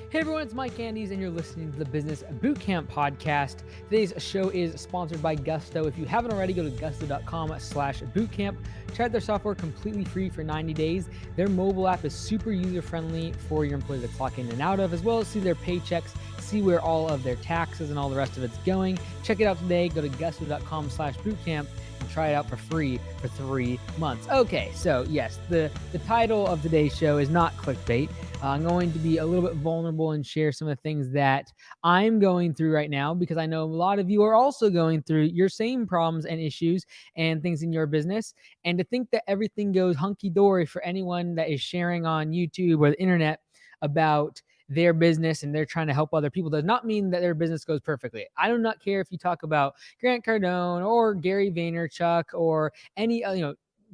Hey everyone, it's Mike Andes, and you're listening to the Business Bootcamp podcast. Today's show is sponsored by Gusto. If you haven't already, go to gusto.com/bootcamp. Try out their software completely free for 90 days. Their mobile app is super user-friendly for your employees to clock in and out of, as well as see their paychecks, see where all of their taxes and all the rest of it's going. Check it out today. Go to gusto.com/bootcamp and try it out for free for 3 months. Okay, so yes, the title of today's show is not clickbait. I'm going to be a little bit vulnerable and share some of the things that I'm going through right now, because I know a lot of you are also going through your same problems and issues and things in your business. And to think that everything goes hunky-dory for anyone that is sharing on YouTube or the internet about their business and they're trying to help other people does not mean that their business goes perfectly. I do not care if you talk about Grant Cardone or Gary Vaynerchuk or any,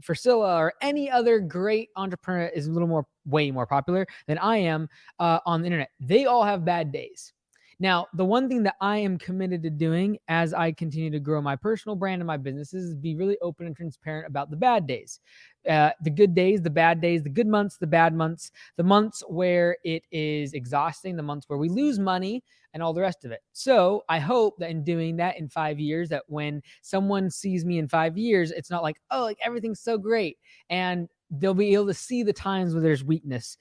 Priscilla or any other great entrepreneur is way more popular than I am on the internet. They all have bad days. Now, the one thing that I am committed to doing as I continue to grow my personal brand and my businesses is be really open and transparent about the bad days, the good days, the bad days, the good months, the bad months, the months where it is exhausting, the months where we lose money, and all the rest of it. So I hope that in doing that in 5 years, that when someone sees me in 5 years, it's not like, oh, like everything's so great. And they'll be able to see the times where there's weakness.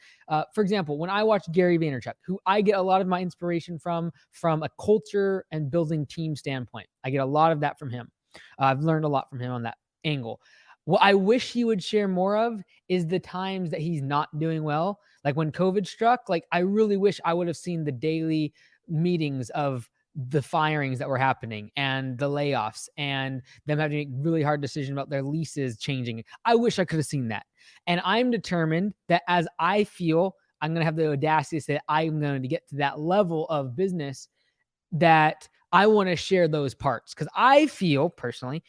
For example, when I watch Gary Vaynerchuk, who I get a lot of my inspiration from a culture and building team standpoint. I get a lot of that from him. I've learned a lot from him on that angle. What I wish he would share more of is the times that he's not doing well. Like when COVID struck, like I really wish I would have seen the daily meetings of the firings that were happening and the layoffs and them having to make really hard decisions about their leases changing. I wish I could have seen that. And I'm determined that as I feel I'm going to have the audacity to say that I'm going to get to that level of business, that I want to share those parts, because I feel personally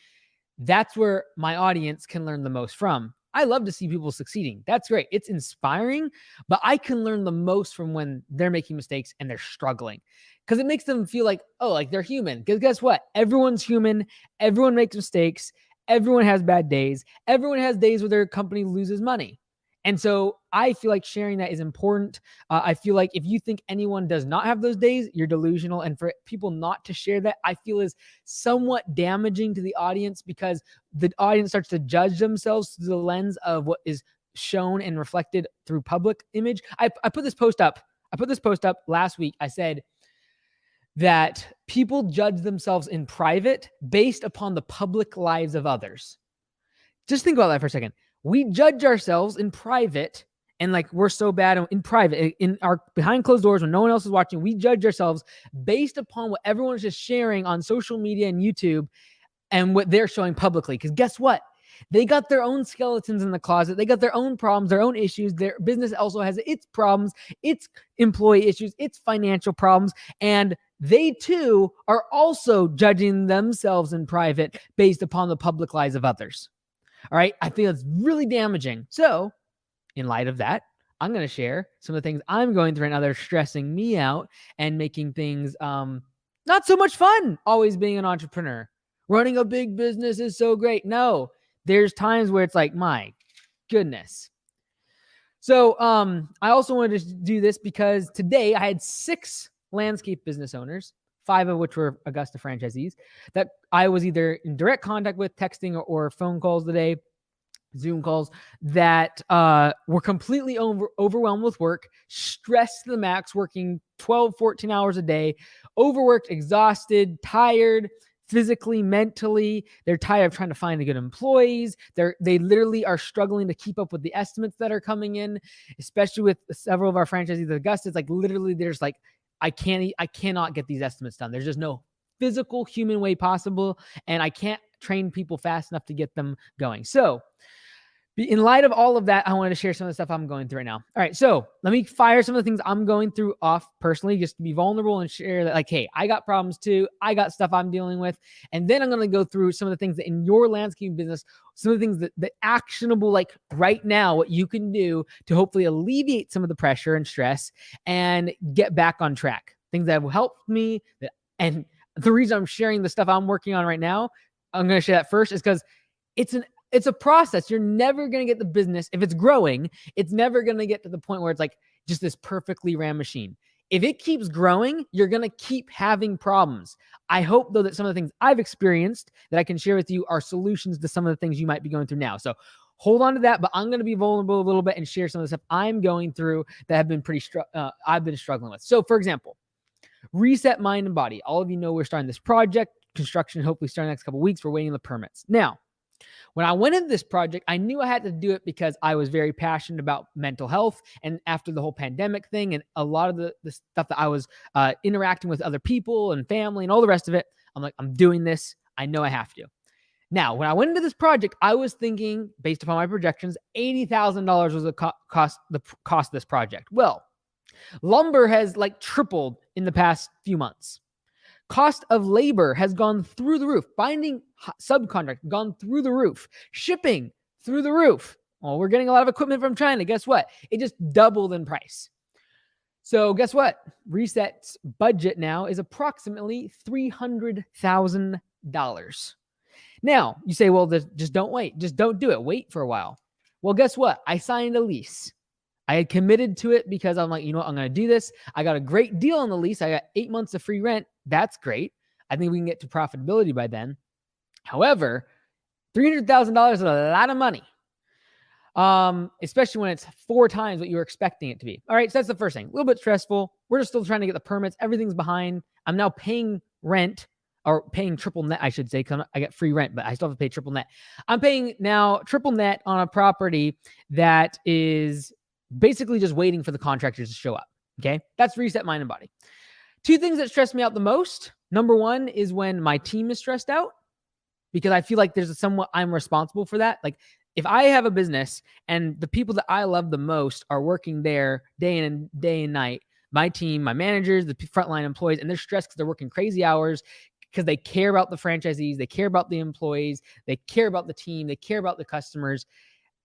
that's where my audience can learn the most from. I love to see people succeeding. That's great. It's inspiring, but I can learn the most from when they're making mistakes and they're struggling, because it makes them feel like, oh, like they're human. Because guess what? Everyone's human. Everyone makes mistakes. Everyone has bad days. Everyone has days where their company loses money. And so I feel like sharing that is important. I feel like if you think anyone does not have those days, you're delusional. And for people not to share that, I feel is somewhat damaging to the audience, because the audience starts to judge themselves through the lens of what is shown and reflected through public image. I put this post up. Last week. I said that people judge themselves in private based upon the public lives of others. Just think about that for a second. We judge ourselves in private, and like we're so bad in private, in our behind closed doors when no one else is watching. We judge ourselves based upon what everyone's just sharing on social media and YouTube and what they're showing publicly. Because guess what? They got their own skeletons in the closet. They got their own problems, their own issues. Their business also has its problems, its employee issues, its financial problems. And they too are also judging themselves in private based upon the public lives of others. All right. I feel it's really damaging. So in light of that, I'm going to share some of the things I'm going through right now that are stressing me out and making things not so much fun. Always being an entrepreneur. Running a big business is so great. No, there's times where it's like, my goodness. So I also wanted to do this because today I had 6 landscape business owners, 5 of which were Augusta franchisees, that I was either in direct contact with, texting or phone calls today, Zoom calls, that were completely overwhelmed with work, stressed to the max, working 12, 14 hours a day, overworked, exhausted, tired, physically, mentally. They're tired of trying to find good employees. They literally are struggling to keep up with the estimates that are coming in, especially with several of our franchisees at Augusta. It's like literally there's like, I cannot get these estimates done. There's just no physical human way possible. And I can't train people fast enough to get them going. So in light of all of that, I wanted to share some of the stuff I'm going through right now. All right. So let me fire some of the things I'm going through off personally, just to be vulnerable and share that, like, hey, I got problems too. I got stuff I'm dealing with. And then I'm going to go through some of the things that in your landscaping business, some of the things that actionable, like right now, what you can do to hopefully alleviate some of the pressure and stress and get back on track. Things that have helped me. And the reason I'm sharing the stuff I'm working on right now, I'm going to share that first, is because it's a process. You're never going to get the business. If it's growing, it's never going to get to the point where it's like just this perfectly ran machine. If it keeps growing, you're going to keep having problems. I hope, though, that some of the things I've experienced that I can share with you are solutions to some of the things you might be going through now. So hold on to that, but I'm going to be vulnerable a little bit and share some of the stuff I'm going through that have been I've been struggling with. So, for example, reset mind and body. All of you know we're starting this project, construction, hopefully starting the next couple of weeks. We're waiting on the permits. Now, when I went into this project, I knew I had to do it because I was very passionate about mental health. And after the whole pandemic thing and a lot of the stuff that I was interacting with other people and family and all the rest of it, I'm like, I'm doing this. I know I have to. Now, when I went into this project, I was thinking, based upon my projections, $80,000 was the cost of this project. Well, lumber has like tripled in the past few months. Cost of labor has gone through the roof. Finding subcontract gone through the roof. Shipping through the roof. Well, we're getting a lot of equipment from China. Guess what? It just doubled in price. So guess what? Reset's budget now is approximately $300,000. Now, you say, well, just don't wait. Just don't do it. Wait for a while. Well, guess what? I signed a lease. I had committed to it because I'm like, you know what? I'm going to do this. I got a great deal on the lease. I got 8 months of free rent. That's great. I think we can get to profitability by then. However, $300,000 is a lot of money, especially when it's 4 times what you were expecting it to be. All right, so that's the first thing. A little bit stressful. We're just still trying to get the permits. Everything's behind. I'm now paying rent, or paying triple net, I should say, because I get free rent, but I still have to pay triple net. I'm paying now triple net on a property that is basically just waiting for the contractors to show up. Okay, that's reset mind and body. 2 things that stress me out the most. Number 1 is when my team is stressed out, because I feel like there's somewhat I'm responsible for that. Like if I have a business and the people that I love the most are working there day in and day and night, my team, my managers, the frontline employees, and they're stressed because they're working crazy hours because they care about the franchisees, they care about the employees, they care about the team, they care about the customers.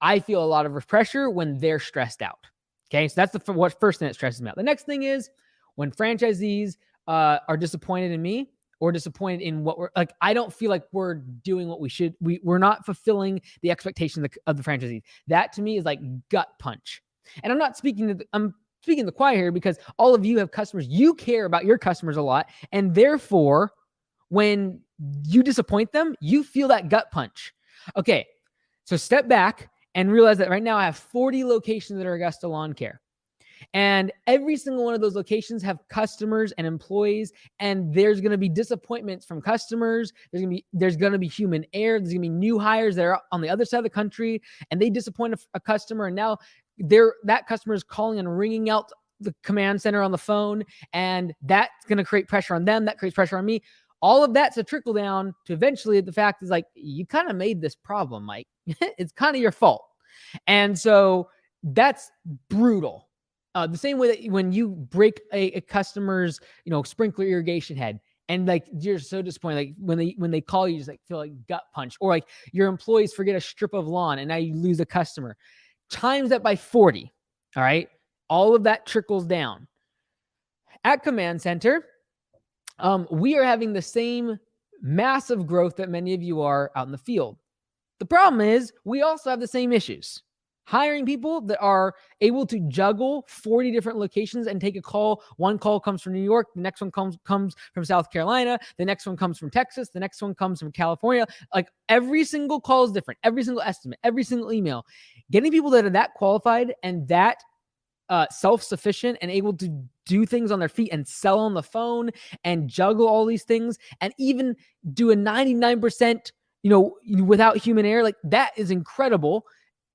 I feel a lot of pressure when they're stressed out. Okay, so that's the first thing that stresses me out. The next thing is when franchisees are disappointed in me or disappointed in what we're like. I don't feel like we're doing what we should. We're not fulfilling the expectations of the franchisees. That to me is like gut punch. And I'm speaking the choir here because all of you have customers. You care about your customers a lot, and therefore, when you disappoint them, you feel that gut punch. Okay, so step back and realize that right now I have 40 locations that are Augusta Lawn Care. And every single one of those locations have customers and employees, and there's going to be disappointments from customers. There's going to be human error. There's going to be new hires that are on the other side of the country, and they disappoint a customer, and now that customer is calling and ringing out the command center on the phone, and that's going to create pressure on them. That creates pressure on me. All of that's a trickle down to eventually the fact is like, you kind of made this problem, Mike. It's kind of your fault. And so that's brutal. The same way that when you break a customer's, sprinkler irrigation head, and like you're so disappointed, like when they call you, just like feel like gut punch, or like your employees forget a strip of lawn and now you lose a customer. Times that by 40. All right, all of that trickles down. At Command Center, we are having the same massive growth that many of you are out in the field. The problem is we also have the same issues. Hiring people that are able to juggle 40 different locations and take a call. One call comes from New York. The next one comes from South Carolina. The next one comes from Texas. The next one comes from California. Like every single call is different. Every single estimate, every single email. Getting people that are that qualified and that self-sufficient and able to do things on their feet and sell on the phone and juggle all these things and even do a 99%, without human error, like that is incredible.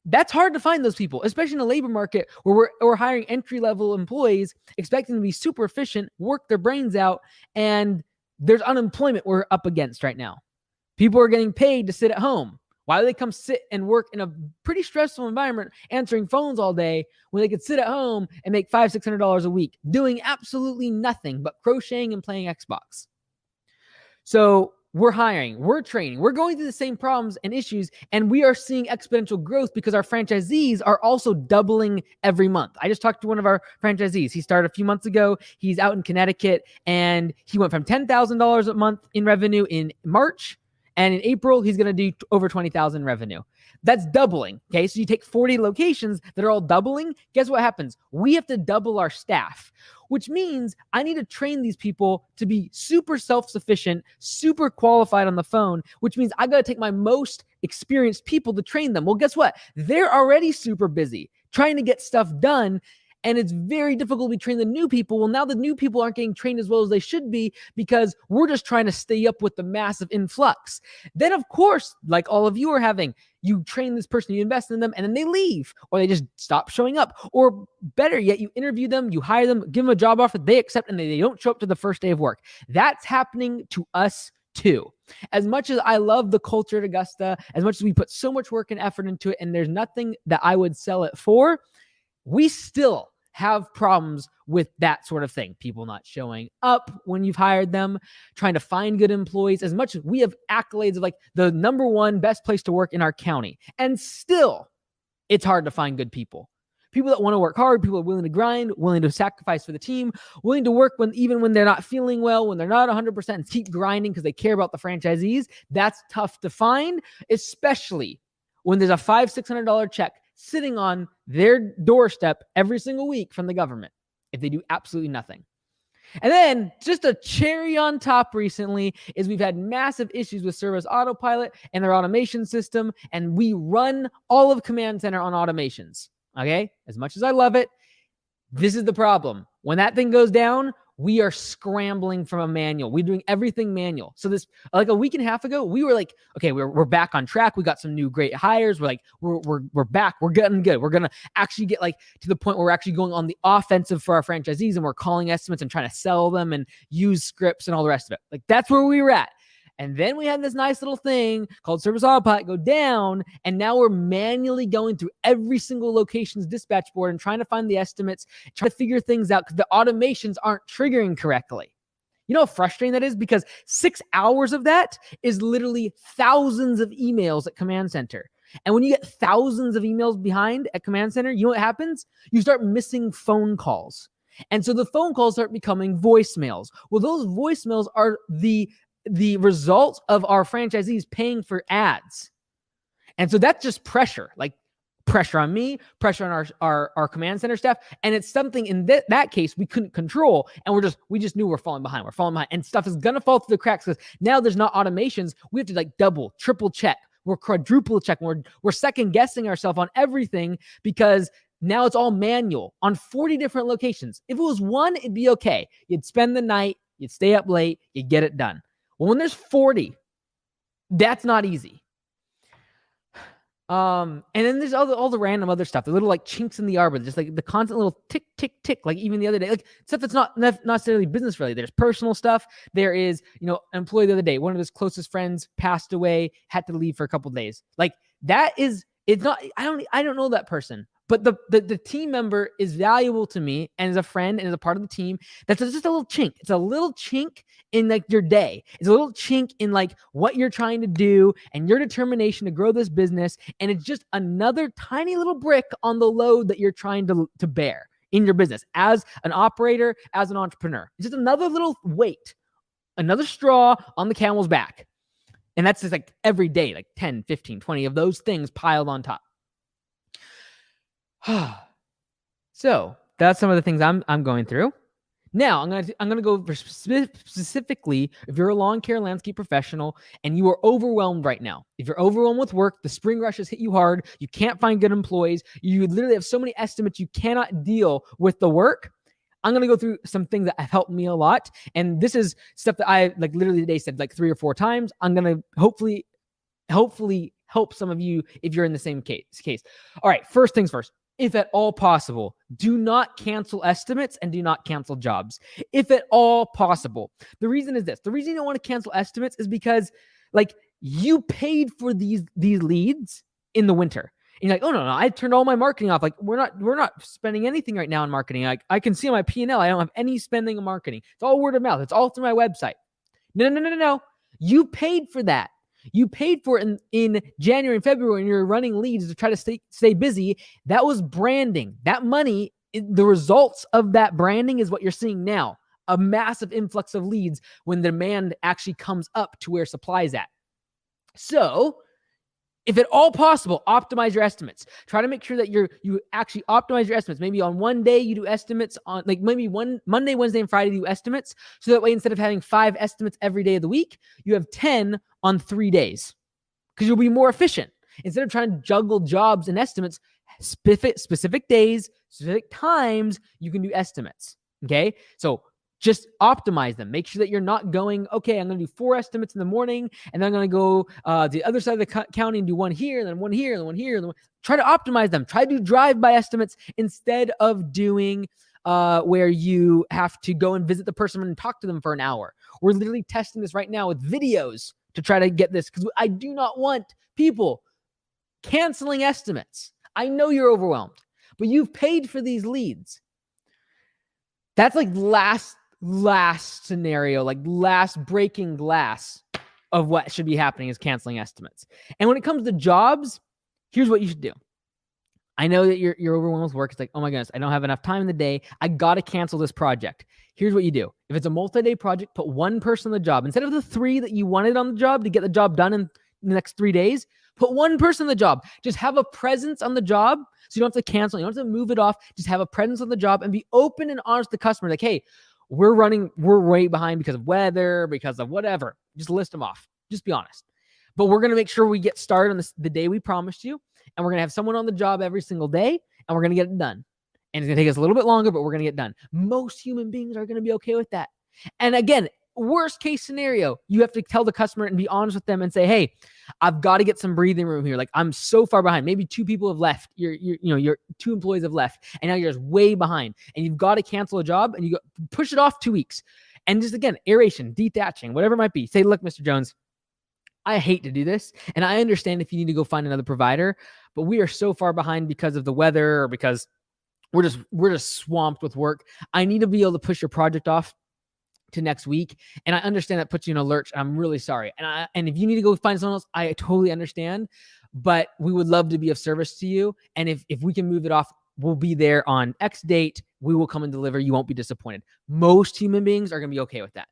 That's hard to find those people, especially in a labor market where we're hiring entry-level employees, expecting them to be super efficient, work their brains out, and there's unemployment we're up against right now. People are getting paid to sit at home. Why do they come sit and work in a pretty stressful environment, answering phones all day, when they could sit at home and make $500-$600 a week, doing absolutely nothing but crocheting and playing Xbox? So we're hiring, we're training, we're going through the same problems and issues, and we are seeing exponential growth because our franchisees are also doubling every month. I just talked to one of our franchisees. He started a few months ago. He's out in Connecticut, and he went from $10,000 a month in revenue in March, And in April, he's going to do over 20,000 revenue. That's doubling. Okay. So you take 40 locations that are all doubling. Guess what happens? We have to double our staff, which means I need to train these people to be super self-sufficient, super qualified on the phone, which means I got to take my most experienced people to train them. Well, guess what? They're already super busy trying to get stuff done. And it's very difficult to train the new people. Well, now the new people aren't getting trained as well as they should be because we're just trying to stay up with the massive influx. Then, of course, like all of you are having, you train this person, you invest in them, and then they leave or they just stop showing up. Or better yet, you interview them, you hire them, give them a job offer, they accept, and they don't show up to the first day of work. That's happening to us too. As much as I love the culture at Augusta, as much as we put so much work and effort into it, and there's nothing that I would sell it for, we still have problems with that sort of thing. People not showing up when you've hired them, trying to find good employees. As much as we have accolades of like the number one best place to work in our county, and still it's hard to find good people. People that want to work hard, people that are willing to grind, willing to sacrifice for the team, willing to work even when they're not feeling well, when they're not 100%, and keep grinding because they care about the franchisees. That's tough to find, especially when there's a $500-$600 check sitting on their doorstep every single week from the government if they do absolutely nothing. And then just a cherry on top recently is we've had massive issues with Service Autopilot and their automation system, and we run all of Command Center on automations. Okay? As much as I love it, this is the problem. When that thing goes down, we are scrambling from a manual. We're doing everything manual. So this, like a week and a half ago, we were like, okay, we're back on track. We got some new great hires. We're like, we're back. We're getting good. We're going to actually get like to the point where we're actually going on the offensive for our franchisees, and we're calling estimates and trying to sell them and use scripts and all the rest of it. Like that's where we were at. And then we had this nice little thing called Service Autopilot go down, and now we're manually going through every single location's dispatch board and trying to find the estimates, trying to figure things out because the automations aren't triggering correctly. You know how frustrating that is? Because 6 hours of that is literally thousands of emails at Command Center. And when you get thousands of emails behind at Command Center, you know what happens? You start missing phone calls. And so the phone calls start becoming voicemails. Well, those voicemails are the result of our franchisees paying for ads. And so that's just pressure, like pressure on me, pressure on our Command Center staff. And it's something in that case we couldn't control. And we just knew we're falling behind. We're falling behind, and stuff is going to fall through the cracks because now there's not automations. We have to like double, triple check. We're quadruple check. We're second guessing ourselves on everything because now it's all manual on 40 different locations. If it was one, it'd be okay. You'd spend the night, you'd stay up late, you'd get it done. Well, when there's 40, that's not easy. And then there's all the random other stuff, the little like chinks in the arbor, just like the constant little tick, tick, tick, like even the other day, like stuff that's not necessarily business related. There's personal stuff. There is, an employee the other day, one of his closest friends passed away, had to leave for a couple of days. Like that is, it's not, I don't know that person. But the team member is valuable to me and is a friend and is a part of the team. That's just a little chink. It's a little chink in like your day. It's a little chink in like what you're trying to do and your determination to grow this business. And it's just another tiny little brick on the load that you're trying to bear in your business as an operator, as an entrepreneur. It's just another little weight, another straw on the camel's back. And that's just like every day, like 10, 15, 20 of those things piled on top. So that's some of the things I'm going through. Now I'm gonna go for specifically if you're a lawn care landscape professional and you are overwhelmed right now. If you're overwhelmed with work, the spring rush has hit you hard. You can't find good employees. You literally have so many estimates you cannot deal with the work. I'm gonna go through some things that have helped me a lot, and this is stuff that I like literally today said like 3 or 4 times. I'm gonna hopefully help some of you if you're in the same case. All right, first things first. If at all possible, do not cancel estimates and do not cancel jobs. If at all possible. The reason is this. The reason you don't want to cancel estimates is because like you paid for these leads in the winter. And you're like, oh no, I turned all my marketing off. Like we're not spending anything right now on marketing. Like I can see on my P&L, I don't have any spending on marketing. It's all word of mouth. It's all through my website. No. You paid for that. You paid for it in January and February and you're running leads to try to stay busy. That was branding. That money, the results of that branding is what you're seeing now. A massive influx of leads when demand actually comes up to where supply is at. So if at all possible, optimize your estimates. Try to make sure that you actually optimize your estimates. Maybe on one day you do estimates on, like, maybe one Monday, Wednesday, and Friday you do estimates. So that way, instead of having 5 estimates every day of the week, you have 10 on 3 days, because you'll be more efficient. Instead of trying to juggle jobs and estimates, specific days, specific times, you can do estimates. Okay, so just optimize them. Make sure that you're not going, okay, I'm going to do 4 estimates in the morning, and then I'm going to go to the other side of the county and do one here, and then one here, and then one here. And then one. Try to optimize them. Try to do drive-by estimates instead of doing where you have to go and visit the person and talk to them for an hour. We're literally testing this right now with videos to try to get this, because I do not want people canceling estimates. I know you're overwhelmed, but you've paid for these leads. That's like last scenario, like last breaking glass of what should be happening is canceling estimates. And when it comes to jobs, here's what you should do. I know that you're overwhelmed with work. It's like, oh my goodness, I don't have enough time in the day. I got to cancel this project. Here's what you do. If it's a multi-day project, put one person on the job. Instead of the 3 that you wanted on the job to get the job done in the next 3 days, put one person on the job. Just have a presence on the job, so you don't have to cancel. You don't have to move it off. Just have a presence on the job and be open and honest to the customer. Like, hey, we're way behind because of weather, because of whatever. Just list them off. Just be honest. But we're going to make sure we get started on the day we promised you. And we're going to have someone on the job every single day, and we're going to get it done. And it's going to take us a little bit longer, but we're going to get done. Most human beings are going to be okay with that. And again, worst case scenario, you have to tell the customer and be honest with them and say, hey, I've got to get some breathing room here. Like, I'm so far behind. Maybe 2 people have left. Your 2 employees have left, and now you're just way behind, and you've got to cancel a job, and you push it off 2 weeks. And just, again, aeration, detaching, whatever it might be. Say, look, Mr. Jones, I hate to do this, and I understand if you need to go find another provider, but we are so far behind because of the weather or because we're just swamped with work. I need to be able to push your project off to next week, and I understand that puts you in a lurch. I'm really sorry, and if you need to go find someone else, I totally understand, but we would love to be of service to you, and if we can move it off, we'll be there on X date. We will come and deliver. You won't be disappointed. Most human beings are going to be okay with that.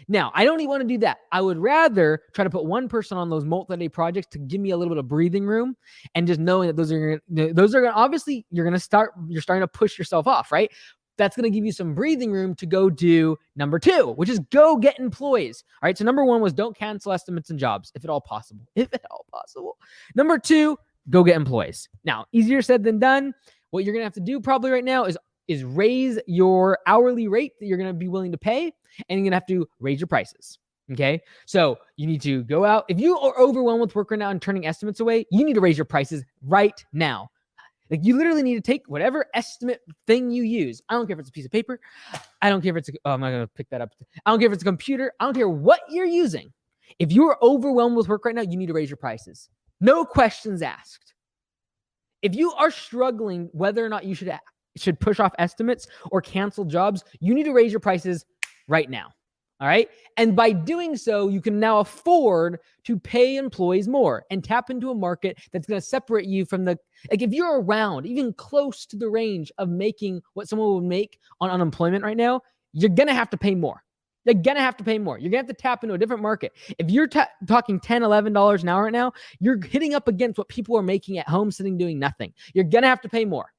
Now, I don't even want to do that. I would rather try to put one person on those multi-day projects to give me a little bit of breathing room, and just knowing that those are going to, obviously, you're starting to push yourself off, right? That's going to give you some breathing room to go do number 2, which is go get employees. All right. So number 1 was don't cancel estimates and jobs, if at all possible. If at all possible. Number 2, go get employees. Now, easier said than done. What you're going to have to do probably right now is raise your hourly rate that you're going to be willing to pay, and you're going to have to raise your prices. Okay. So you need to go out. If you are overwhelmed with work right now and turning estimates away, you need to raise your prices right now. Like, you literally need to take whatever estimate thing you use. I don't care if it's a piece of paper. I don't care if it's I'm not going to pick that up. I don't care if it's a computer. I don't care what you're using. If you are overwhelmed with work right now, you need to raise your prices. No questions asked. If you are struggling whether or not you should push off estimates or cancel jobs, you need to raise your prices right now. All right. And by doing so, you can now afford to pay employees more and tap into a market that's going to separate you from if you're around even close to the range of making what someone would make on unemployment right now, you're going to have to pay more. You're going to have to pay more. You're going to have to tap into a different market. If you're talking $10, $11 an hour right now, you're hitting up against what people are making at home sitting doing nothing. You're going to have to pay more.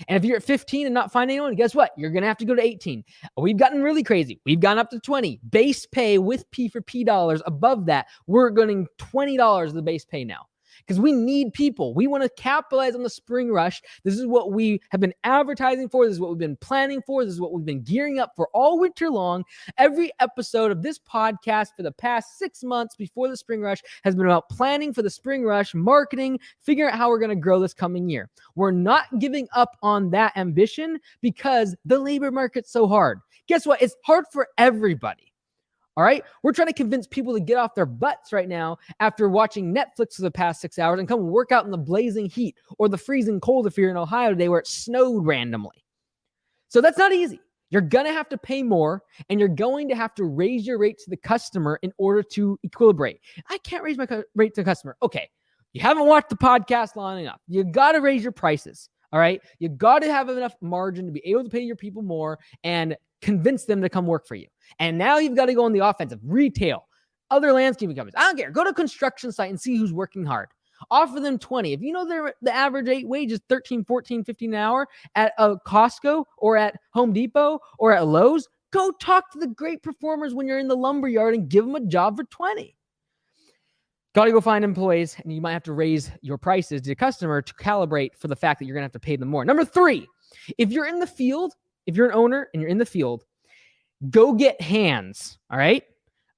And if you're at 15 and not finding anyone, guess what? You're going to have to go to 18. We've gotten really crazy. We've gone up to 20. Base pay with P for P dollars. Above that, we're getting $20 of the base pay now. Because we need people. We want to capitalize on the spring rush. This is what we have been advertising for. This is what we've been planning for. This is what we've been gearing up for all winter long. Every episode of this podcast for the past 6 months before the spring rush has been about planning for the spring rush, marketing, figuring out how we're going to grow this coming year. We're not giving up on that ambition because the labor market's so hard. Guess what? It's hard for everybody. All right. We're trying to convince people to get off their butts right now after watching Netflix for the past 6 hours and come work out in the blazing heat or the freezing cold if you're in Ohio today where it snowed randomly. So that's not easy. You're going to have to pay more, and you're going to have to raise your rate to the customer in order to equilibrate. I can't raise my rate to the customer. Okay. You haven't watched the podcast long enough. You got to raise your prices. All right. You got to have enough margin to be able to pay your people more and convince them to come work for you. And now you've got to go on the offensive. Retail. other landscaping companies. I don't care. Go to a construction site and see who's working hard. Offer them 20. If you know the average wage is 13, 14, 15 an hour at a Costco or at Home Depot or at Lowe's, go talk to the great performers when you're in the lumber yard and give them a job for 20. Got to go find employees, and you might have to raise your prices to the customer to calibrate for the fact that you're going to have to pay them more. Number 3, if you're in the field, if you're an owner and you're in the field, go get hands, all right?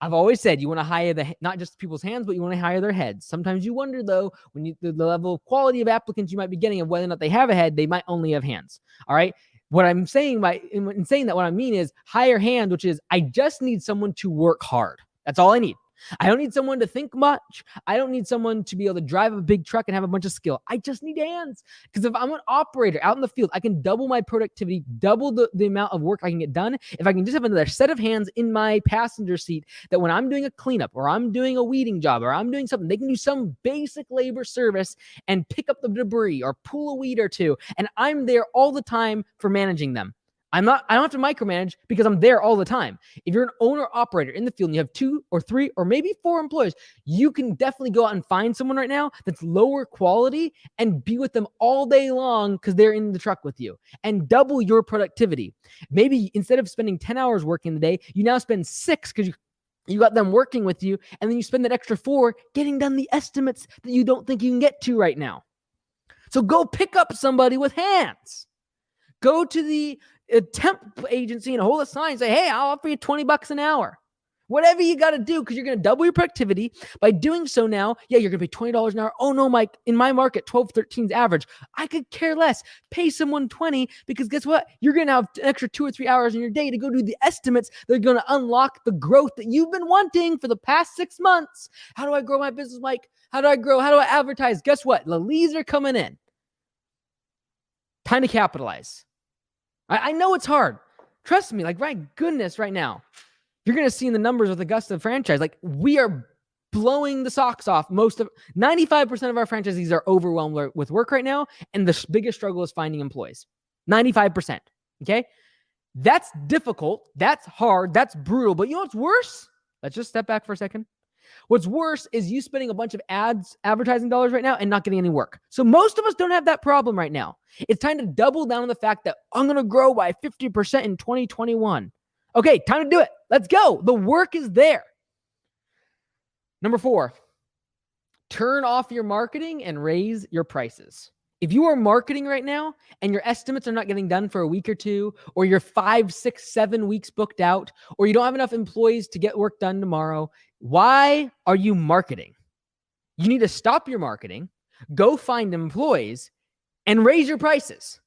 I've always said you want to hire not just people's hands, but you want to hire their heads. Sometimes you wonder, though, when the level of quality of applicants you might be getting of whether or not they have a head, they might only have hands, all right? What I'm saying in saying that, what I mean is hire hands, which is I just need someone to work hard. That's all I need. I don't need someone to think much. I don't need someone to be able to drive a big truck and have a bunch of skill. I just need hands. Because if I'm an operator out in the field, I can double my productivity, double the amount of work I can get done. If I can just have another set of hands in my passenger seat, that when I'm doing a cleanup or I'm doing a weeding job or I'm doing something, they can do some basic labor service and pick up the debris or pull a weed or two. And I'm there all the time for managing them. I don't have to micromanage because I'm there all the time. If you're an owner operator in the field and you have 2 or 3 or maybe 4 employees, you can definitely go out and find someone right now that's lower quality and be with them all day long because they're in the truck with you and double your productivity. Maybe instead of spending 10 hours working the day, you now spend 6 because you got them working with you, and then you spend that extra 4 getting done the estimates that you don't think you can get to right now. So go pick up somebody with hands. Go to the temp agency and hold a sign and say, hey, I'll offer you $20 an hour. Whatever you got to do, because you're going to double your productivity. By doing so now, you're going to pay $20 an hour. Oh no, Mike, in my market, 12, 13 is average. I could care less. Pay someone 20 because guess what? You're going to have an extra 2 or 3 hours in your day to go do the estimates that are going to unlock the growth that you've been wanting for the past 6 months. How do I grow my business, Mike? How do I grow? How do I advertise? Guess what? The leads are coming in. Time to capitalize. I know it's hard. Trust me, like, my goodness, right now, you're going to see in the numbers with Augusta franchise, like, we are blowing the socks off. 95% of our franchisees are overwhelmed with work right now, and the biggest struggle is finding employees. 95%, okay? That's difficult. That's hard. That's brutal. But you know what's worse? Let's just step back for a second. What's worse is you spending a bunch of advertising dollars right now and not getting any work. So most of us don't have that problem right now. It's time to double down on the fact that I'm going to grow by 50% in 2021. Okay, time to do it. Let's go. The work is there. Number 4, turn off your marketing and raise your prices. If you are marketing right now and your estimates are not getting done for a week or 2, or you're 5, 6, 7 weeks booked out, or you don't have enough employees to get work done tomorrow, why are you marketing? You need to stop your marketing, go find employees, and raise your prices.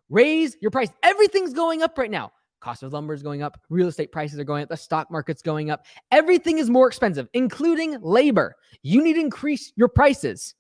Raise your price. Everything's going up right now. Cost of lumber is going up. Real estate prices are going up. The stock market's going up. Everything is more expensive, including labor. You need to increase your prices.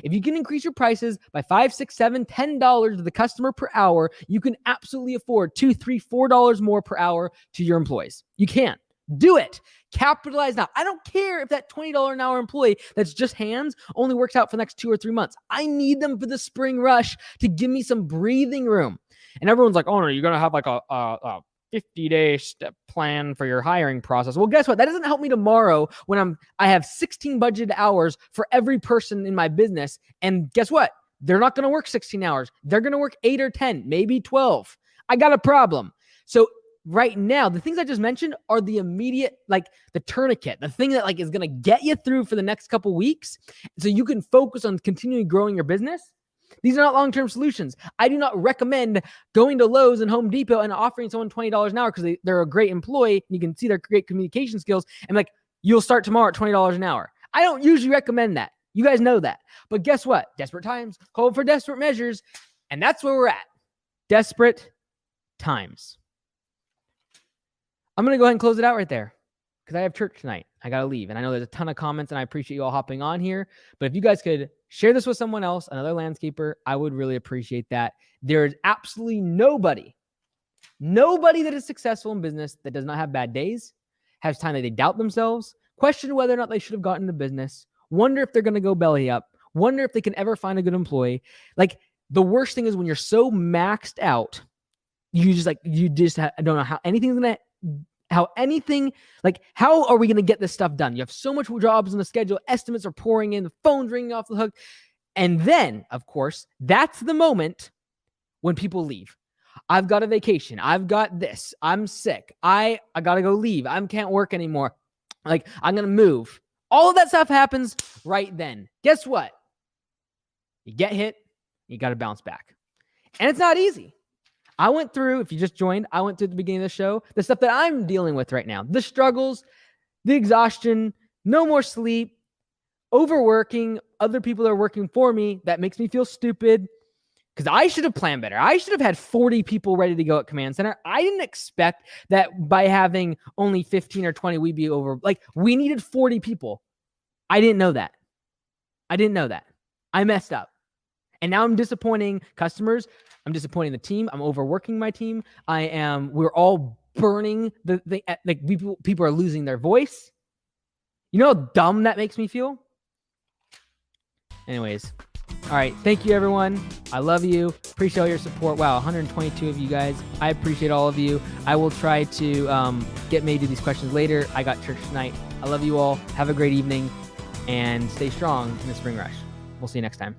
If you can increase your prices by $5, $6, $7, $10 to the customer per hour, you can absolutely afford $2, $3, $4 more per hour to your employees. You can. Do it. Capitalize now. I don't care if that $20 an hour employee that's just hands only works out for the next 2 or 3 months. I need them for the spring rush to give me some breathing room. And everyone's like, oh no, you're going to have like a 50-day step plan for your hiring process. Well, guess what? That doesn't help me tomorrow when I have 16 budgeted hours for every person in my business. And guess what? They're not going to work 16 hours. They're going to work 8 or 10, maybe 12. I got a problem. So right now, the things I just mentioned are the immediate, like the tourniquet, the thing that like is going to get you through for the next couple weeks so you can focus on continuing growing your business. These are not long-term solutions. I do not recommend going to Lowe's and Home Depot and offering someone $20 an hour because they're a great employee and you can see their great communication skills and like, you'll start tomorrow at $20 an hour. I don't usually recommend that. You guys know that. But guess what? Desperate times call for desperate measures. And that's where we're at. Desperate times. I'm going to go ahead and close it out right there because I have church tonight. I got to leave. And I know there's a ton of comments and I appreciate you all hopping on here. But if you guys could share this with someone else, another landscaper, I would really appreciate that. There is absolutely nobody that is successful in business that does not have bad days, has time that they doubt themselves, question whether or not they should have gotten into business, wonder if they're going to go belly up, wonder if they can ever find a good employee. Like the worst thing is when you're so maxed out, you just don't know how anything's going to how are we going to get this stuff done? You have so much jobs on the schedule, estimates are pouring in, the phone's ringing off the hook. And then, of course, that's the moment when people leave. I've got a vacation. I've got this. I'm sick. I got to go leave. I can't work anymore. Like, I'm going to move. All of that stuff happens right then. Guess what? You get hit, you got to bounce back. And it's not easy. I went through, if you just joined, I went through the beginning of the show, the stuff that I'm dealing with right now, the struggles, the exhaustion, no more sleep, overworking, other people are working for me. That makes me feel stupid because I should have planned better. I should have had 40 people ready to go at Command Center. I didn't expect that by having only 15 or 20, we'd be over. Like, we needed 40 people. I didn't know that. I messed up. And now I'm disappointing customers. I'm disappointing the team. I'm overworking my team. We're all burning people are losing their voice. You know how dumb that makes me feel? Anyways. All right. Thank you, everyone. I love you. Appreciate all your support. Wow. 122 of you guys. I appreciate all of you. I will try to get maybe these questions later. I got church tonight. I love you all. Have a great evening and stay strong in the spring rush. We'll see you next time.